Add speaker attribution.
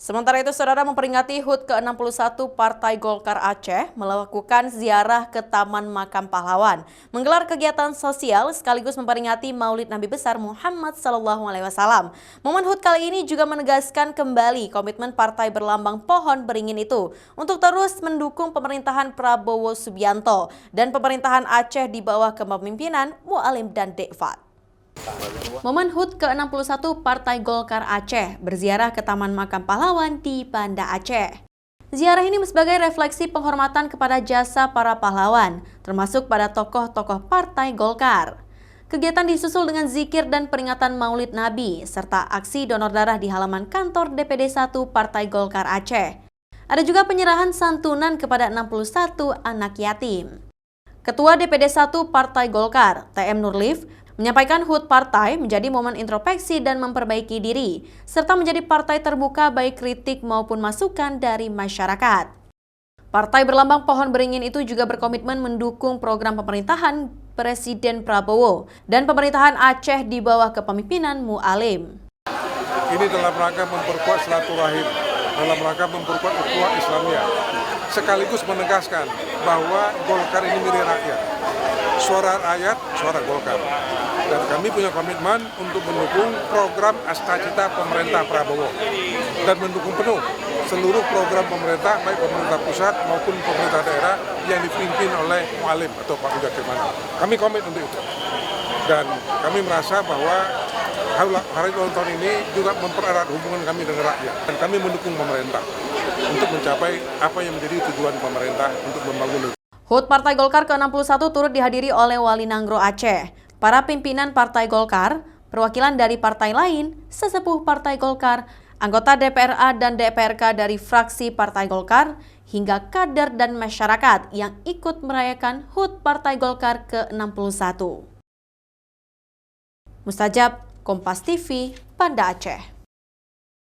Speaker 1: Sementara itu, saudara, memperingati HUT ke-61 Partai Golkar Aceh melakukan ziarah ke Taman Makam Pahlawan, menggelar kegiatan sosial sekaligus memperingati Maulid Nabi besar Muhammad SAW. Momen HUT kali ini juga menegaskan kembali komitmen partai berlambang pohon beringin itu untuk terus mendukung pemerintahan Prabowo Subianto dan pemerintahan Aceh di bawah kepemimpinan Mualim dan Dekfat. Momen HUT ke-61 Partai Golkar Aceh berziarah ke Taman Makam Pahlawan di Banda Aceh. Ziarah ini sebagai refleksi penghormatan kepada jasa para pahlawan, termasuk pada tokoh-tokoh Partai Golkar. Kegiatan disusul dengan zikir dan peringatan Maulid Nabi, serta aksi donor darah di halaman kantor DPD 1 Partai Golkar Aceh. Ada juga penyerahan santunan kepada 61 anak yatim. Ketua DPD 1 Partai Golkar, TM Nurlif, menyampaikan HUT partai menjadi momen introspeksi dan memperbaiki diri, serta menjadi partai terbuka baik kritik maupun masukan dari masyarakat. Partai berlambang pohon beringin itu juga berkomitmen mendukung program pemerintahan Presiden Prabowo dan pemerintahan Aceh di bawah kepemimpinan Mualim.
Speaker 2: Ini dalam rangka memperkuat silaturahim, dalam rangka memperkuat ukhuwah Islamiyah, sekaligus menegaskan bahwa Golkar ini milik rakyat. Suara rakyat, suara Golkar. Dan kami punya komitmen untuk mendukung program Astacita pemerintah Prabowo dan mendukung penuh seluruh program pemerintah, baik pemerintah pusat maupun pemerintah daerah yang dipimpin oleh Mualim atau Pak Uda Kemana. Kami komit untuk itu. Dan kami merasa bahwa hari ulang tahun ini juga mempererat hubungan kami dengan rakyat. Dan kami mendukung pemerintah untuk mencapai apa yang menjadi tujuan pemerintah untuk membangun negeri.
Speaker 1: HUT Partai Golkar ke-61 turut dihadiri oleh Wali Nanggro Aceh, para pimpinan Partai Golkar, perwakilan dari partai lain, sesepuh Partai Golkar, anggota DPRA dan DPRK dari fraksi Partai Golkar, hingga kader dan masyarakat yang ikut merayakan HUT Partai Golkar ke-61. Mustajab, Kompas TV, Banda Aceh.